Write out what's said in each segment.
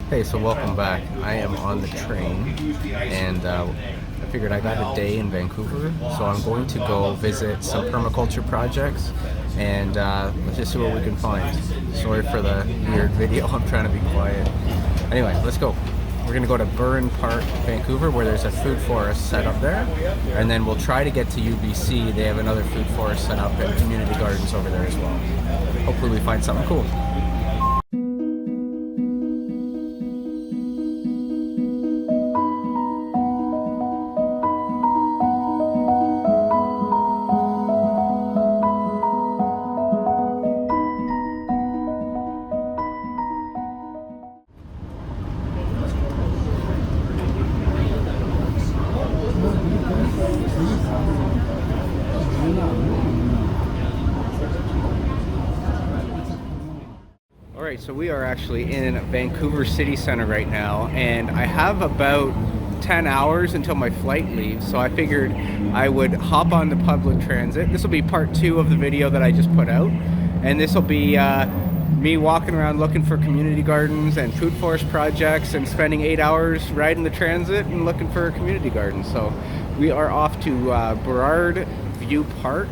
Hey, so welcome back. I am on the train, and I figured I got a day in Vancouver, so I'm going to go visit some permaculture projects, and let's just see what we can find. Sorry for the weird video, I'm trying to be quiet. Anyway, let's go. We're gonna go to Berard Park, Vancouver, where there's a food forest set up there, and then we'll try to get to UBC. They have another food forest set up and community gardens over there as well. Hopefully we find something cool. Alright, so we are actually in Vancouver City Center right now, and I have about 10 hours until my flight leaves, so I figured I would hop on the public transit. This will be part 2 of the video that I just put out, and this will be me walking around looking for community gardens and food forest projects and spending 8 hours riding the transit and looking for community gardens. So we are off to Berard View Park.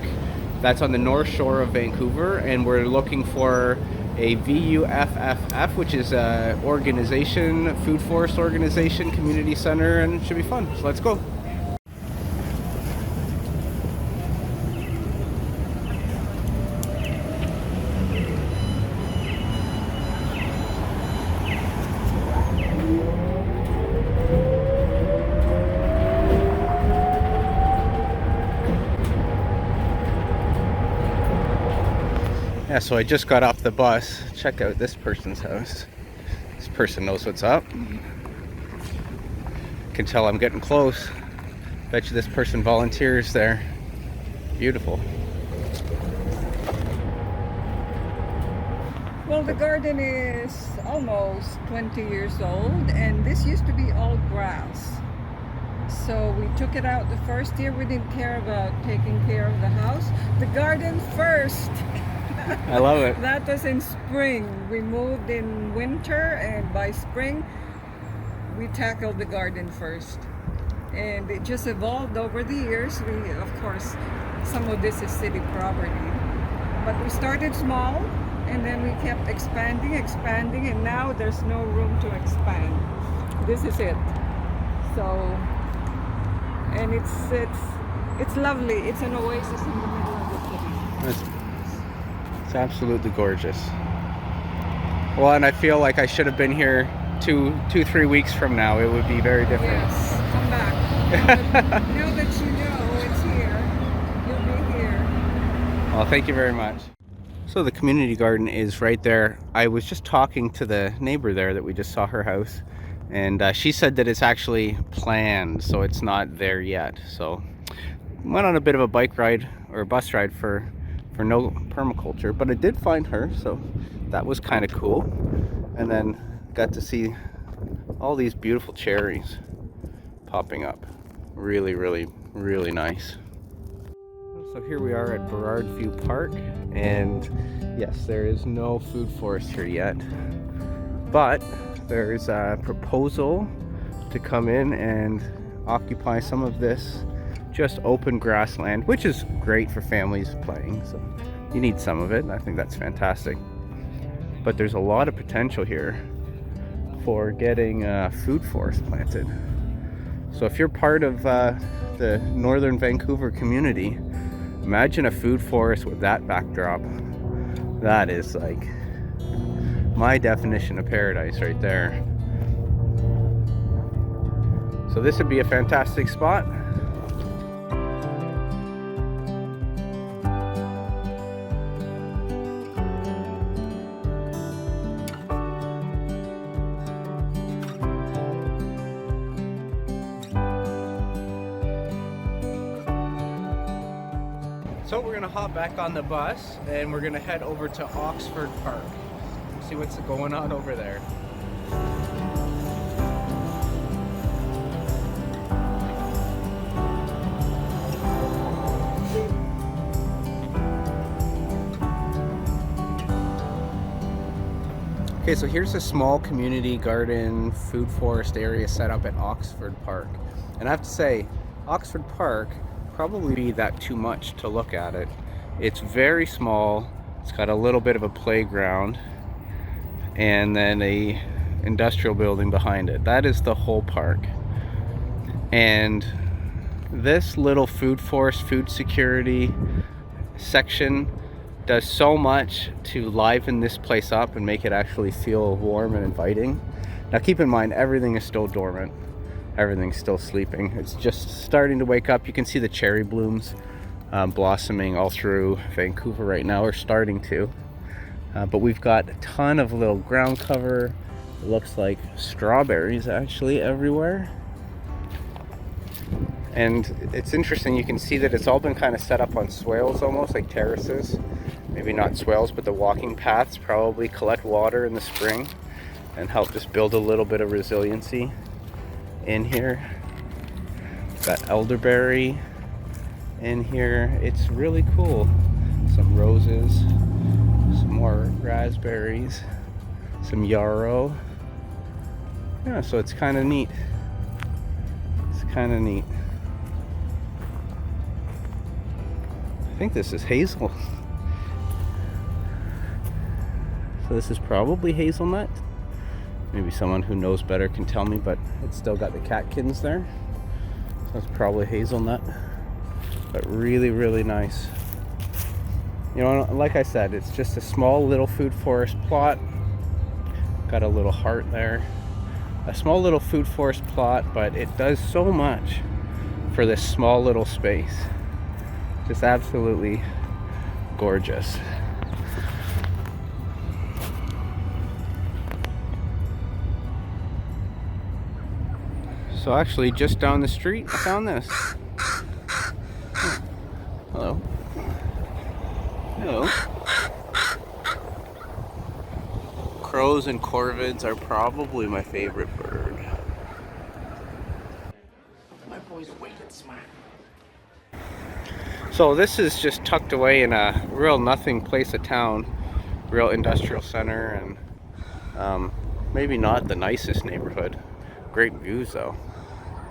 That's on the north shore of Vancouver, and we're looking for a VUFFF, which is a organization, food forest organization, community center, and it should be fun. So let's go. Yeah, so I just got off the bus. Check out this person's house. This person knows what's up. Can tell I'm getting close. Bet you this person volunteers there. Beautiful. Well, the garden is almost 20 years old, and this used to be all grass. So we took it out the first year. We didn't care about taking care of the house. The garden first. I love it. That was in spring. We moved in winter, and by spring we tackled the garden first. And it just evolved over the years. We, of course, some of this is city property. But we started small, and then we kept expanding, and now there's no room to expand. This is it. So, and it's lovely. It's an oasis in the middle of the city. It's absolutely gorgeous. Well, and I feel like I should have been here 3 weeks from now. It would be very different. Yes, come back. Now that you know it's here, you'll be here. Well, thank you very much. So the community garden is right there. I was just talking to the neighbor there that we just saw her house, and she said that it's actually planned, so it's not there yet. So went on a bit of a bike ride or a bus ride for no permaculture, but I did find her, so that was kind of cool. And then got to see all these beautiful cherries popping up. Really, really, really nice. So here we are at Berard View Park, and yes, there is no food forest here yet, but there's a proposal to come in and occupy some of this just open grassland, which is great for families playing, so you need some of it. I think that's fantastic. But there's a lot of potential here for getting a food forest planted. So if you're part of the northern Vancouver community, imagine a food forest with that backdrop. That is like my definition of paradise right there. So this would be a fantastic spot. So we're gonna hop back on the bus and we're gonna head over to Oxford Park. See what's going on over there. Okay, Okay, so here's a small community garden food forest area set up at Oxford Park. And I have to say, Oxford Park probably be that too much to look at it. It's very small. It's got a little bit of a playground and then a industrial building behind it. That is the whole park. And this little food forest, food security section does so much to liven this place up and make it actually feel warm and inviting. Now keep in mind, everything is still dormant. Everything's still sleeping. It's just starting to wake up. You can see the cherry blooms blossoming all through Vancouver right now, or starting to. But we've got a ton of little ground cover. It looks like strawberries actually everywhere. And it's interesting, you can see that it's all been kind of set up on swales, almost like terraces. Maybe not swales, but the walking paths probably collect water in the spring and help just build a little bit of resiliency in here. Got elderberry in here. It's really cool. Some roses, some more raspberries, some yarrow. Yeah, so it's kind of neat. It's kind of neat. I think this is hazel. So this is probably hazelnut. Maybe someone who knows better can tell me, but it's still got the catkins there. So it's probably hazelnut. But really, really nice. You know, like I said, it's just a small little food forest plot. Got a little heart there. A small little food forest plot, but it does so much for this small little space. Just absolutely gorgeous. So actually, just down the street, I found this. Hello. Hello. Crows and corvids are probably my favorite bird. My boy's wicked smart. So this is just tucked away in a real nothing place of town, real industrial center, and maybe not the nicest neighborhood. Great views though.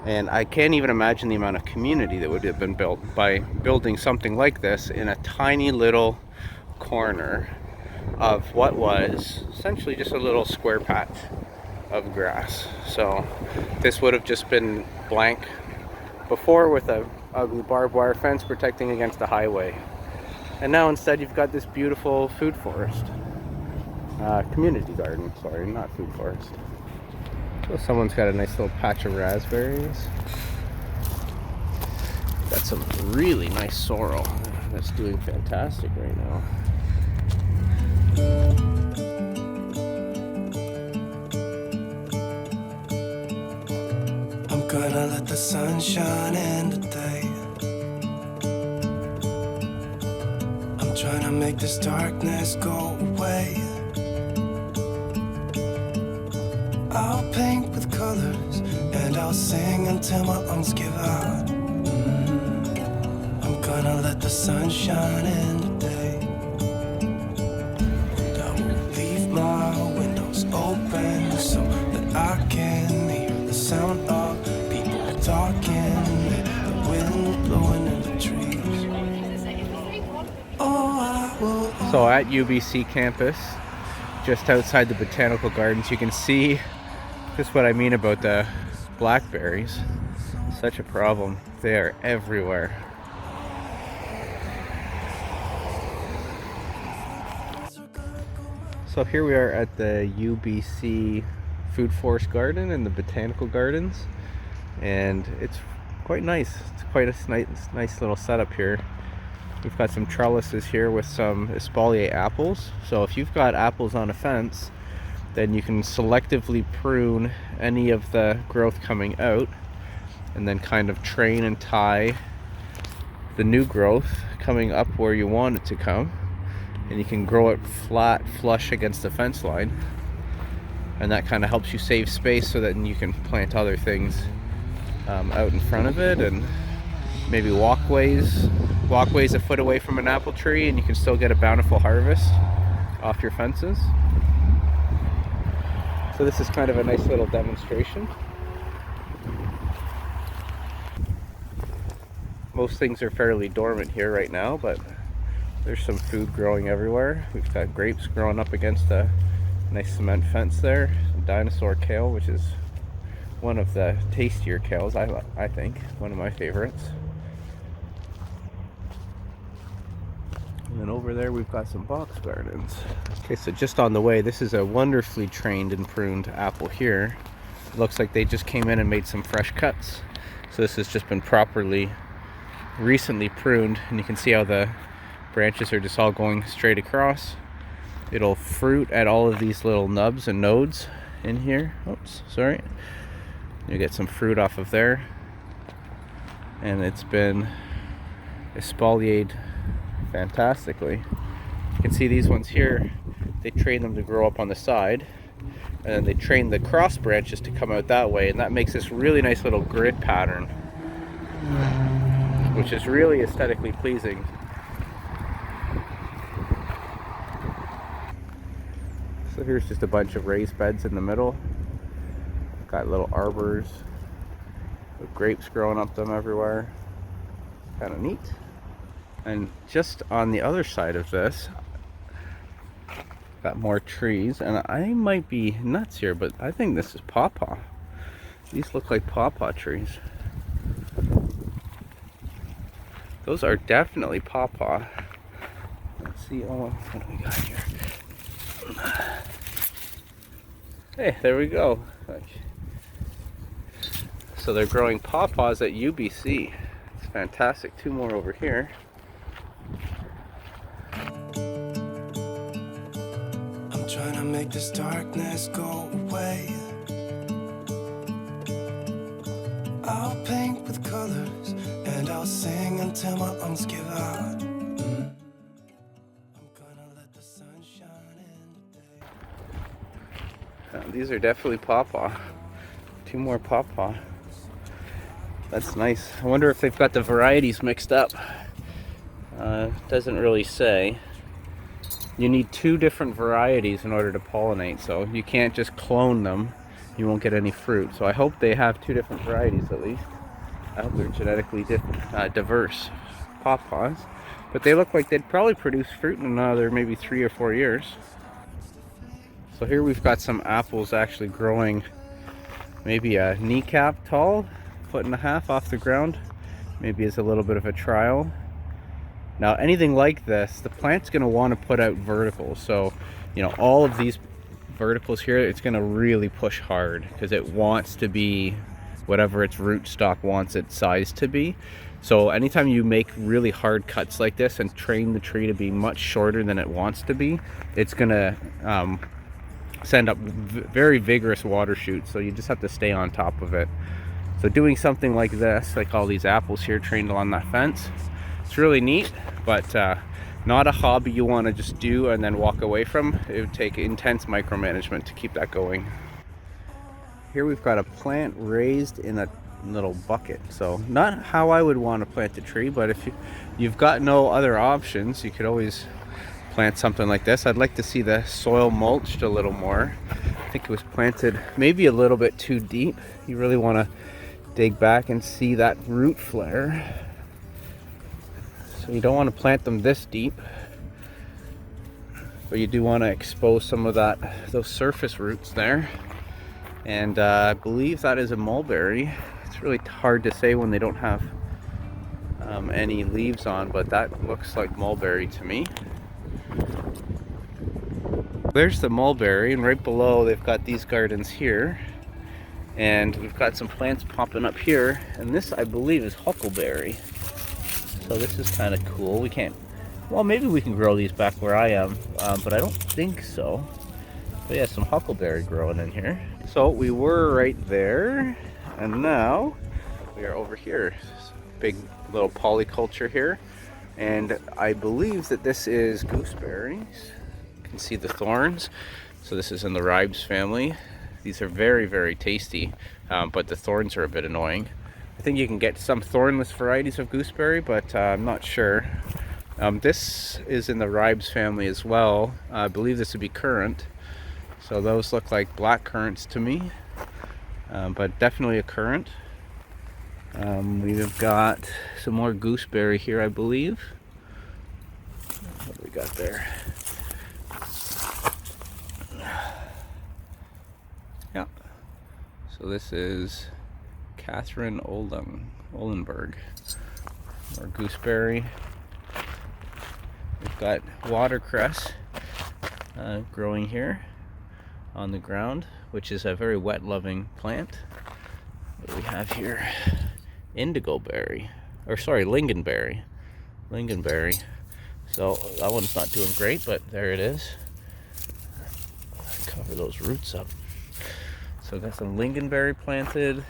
And I can't even imagine the amount of community that would have been built by building something like this in a tiny little corner of what was essentially just a little square patch of grass. So this would have just been blank before with a ugly barbed wire fence protecting against the highway. And now instead you've got this beautiful food forest. Community garden, sorry, not food forest. So someone's got a nice little patch of raspberries. Got some really nice sorrel that's doing fantastic right now. I'm gonna let the sun shine in today. I'm trying to make this darkness go away. I'll paint with colors and I'll sing until my lungs give out. I'm gonna let the sun shine in today. And I will leave my windows open so that I can hear the sound of people talking, the wind blowing in the trees. Oh, I will. So at UBC campus, just outside the Botanical Gardens, you can see just what I mean about the blackberries. Such a problem. They are everywhere. So here we are at the UBC Food Forest Garden and the Botanical Gardens, and it's quite nice. It's quite a nice little setup here. We've got some trellises here with some espalier apples. So if you've got apples on a fence, then you can selectively prune any of the growth coming out and then kind of train and tie the new growth coming up where you want it to come. And you can grow it flat, flush against the fence line. And that kind of helps you save space so that you can plant other things out in front of it, and maybe walkways a foot away from an apple tree, and you can still get a bountiful harvest off your fences. So this is kind of a nice little demonstration. Most things are fairly dormant here right now, but there's some food growing everywhere. We've got grapes growing up against a nice cement fence there. Some dinosaur kale, which is one of the tastier kales, I think. One of my favorites. And then over there we've got some box gardens. Okay, so just on the way, this is a wonderfully trained and pruned apple here. It looks like they just came in and made some fresh cuts. So this has just been properly recently pruned, and you can see how the branches are just all going straight across. It'll fruit at all of these little nubs and nodes in here. Oops, sorry. You get some fruit off of there. And it's been exfoliated fantastically. You can see these ones here, they train them to grow up on the side, and then they train the cross branches to come out that way, and that makes this really nice little grid pattern, which is really aesthetically pleasing. So here's just a bunch of raised beds in the middle. Got little arbors with grapes growing up them everywhere. Kind of neat. And just on the other side of this, got more trees, and I might be nuts here, but I think this is pawpaw. These look like pawpaw trees. Those are definitely pawpaw. Let's see, oh, what do we got here? Hey, there we go. So they're growing pawpaws at UBC. It's fantastic. Two more over here. I'm trying to make this darkness go away. I'll paint with colors and I'll sing until my lungs give out. I'm gonna let the sun shine in today. These are definitely pawpaw. Two more pawpaw. That's nice. I wonder if they've got the varieties mixed up. Doesn't really say. You need two different varieties in order to pollinate, so you can't just clone them. You won't get any fruit. So I hope they have two different varieties at least. I hope they're genetically diverse pawpaws. But they look like they'd probably produce fruit in another maybe 3 or 4 years. So here we've got some apples actually growing maybe a kneecap tall, 1.5 feet off the ground. Maybe as a little bit of a trial. Now anything like this, the plant's going to want to put out verticals. So, you know, all of these verticals here, it's going to really push hard because it wants to be whatever its rootstock wants its size to be. So anytime you make really hard cuts like this and train the tree to be much shorter than it wants to be, it's going to send up very vigorous water shoots. So you just have to stay on top of it. So doing something like this, like all these apples here trained along that fence, it's really neat, but not a hobby you want to just do and then walk away from. It would take intense micromanagement to keep that going. Here we've got a plant raised in a little bucket. So not how I would want to plant a tree, but if you've got no other options, you could always plant something like this. I'd like to see the soil mulched a little more. I think it was planted maybe a little bit too deep. You really want to dig back and see that root flare. So you don't want to plant them this deep, but you do want to expose some of those surface roots there. And I believe that is a mulberry. It's really hard to say when they don't have any leaves on, but that looks like mulberry to me. There's the mulberry, and right below they've got these gardens here, and we've got some plants popping up here, and this I believe is huckleberry. So this is kind of cool. We can't, well, maybe we can grow these back where I am, but I don't think so. But yeah, some huckleberry growing in here. So we were right there, and now we are over here. Big little polyculture here, and I believe that this is gooseberries. You can see the thorns. So this is in the ribes family. These are very, very tasty, but the thorns are a bit annoying. I think you can get some thornless varieties of gooseberry, but I'm not sure. This is in the ribes family as well. I believe this would be currant. So those look like black currants to me, but definitely a currant. We've got some more gooseberry here, I believe. What do we got there? Yeah. So this is Catherine Oldenburg. More gooseberry. We've got watercress growing here on the ground, which is a very wet-loving plant. What do we have here? Indigo berry, or sorry, lingonberry. Lingonberry. So that one's not doing great, but there it is. Cover those roots up. So got some lingonberry planted.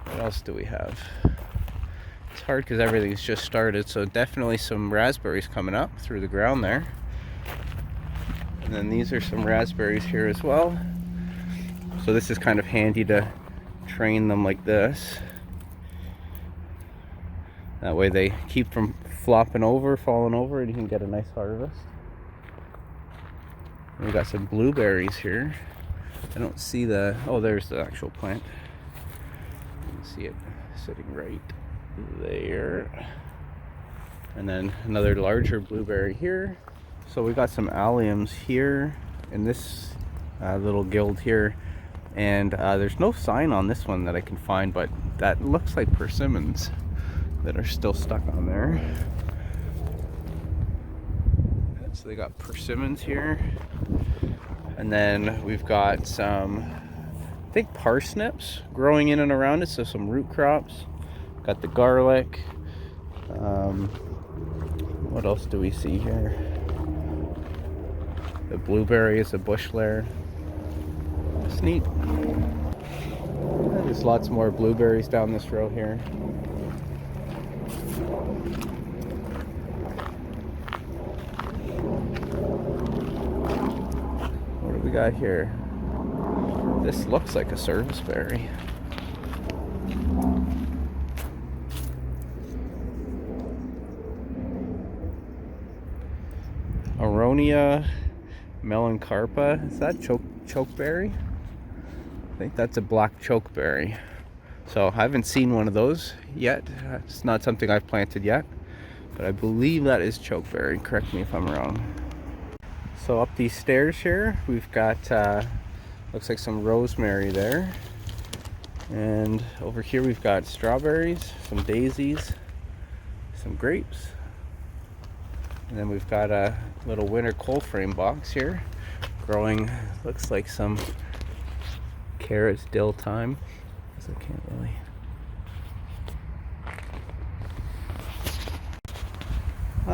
What else do we have? It's hard because everything's just started, so definitely some raspberries coming up through the ground there. And then these are some raspberries here as well. So this is kind of handy to train them like this. That way they keep from flopping over, falling over, and you can get a nice harvest. We got some blueberries here. I don't see the, oh, there's the actual plant. You can see it sitting right there. And then another larger blueberry here. So we got some alliums here in this little guild here. And there's no sign on this one that I can find, but that looks like persimmons that are still stuck on there. So they got persimmons here. And then we've got some, I think, parsnips growing in and around it, so some root crops. Got the garlic. What else do we see here? The blueberry is a bush layer. That's neat. There's lots more blueberries down this row here. What do we got here? This looks like a serviceberry. Aronia melancarpa. Is that chokeberry? I think that's a black chokeberry. So I haven't seen one of those yet. It's not something I've planted yet, but I believe that is chokeberry. Correct me if I'm wrong. So up these stairs here, we've got looks like some rosemary there, and over here we've got strawberries, some daisies, some grapes, and then we've got a little winter cold frame box here growing, looks like some carrots, dill, thyme. So I can't really.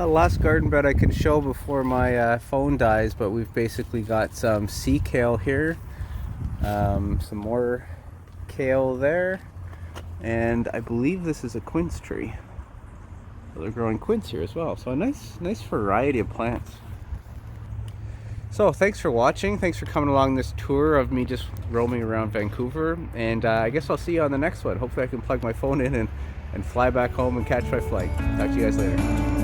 Last garden bed I can show before my phone dies, but we've basically got some sea kale here, some more kale there, and I believe this is a quince tree. So they're growing quince here as well. So a nice variety of plants. So thanks for watching. Thanks for coming along this tour of me just roaming around Vancouver. And I guess I'll see you on the next one. Hopefully I can plug my phone in and fly back home and catch my flight. Talk to you guys later.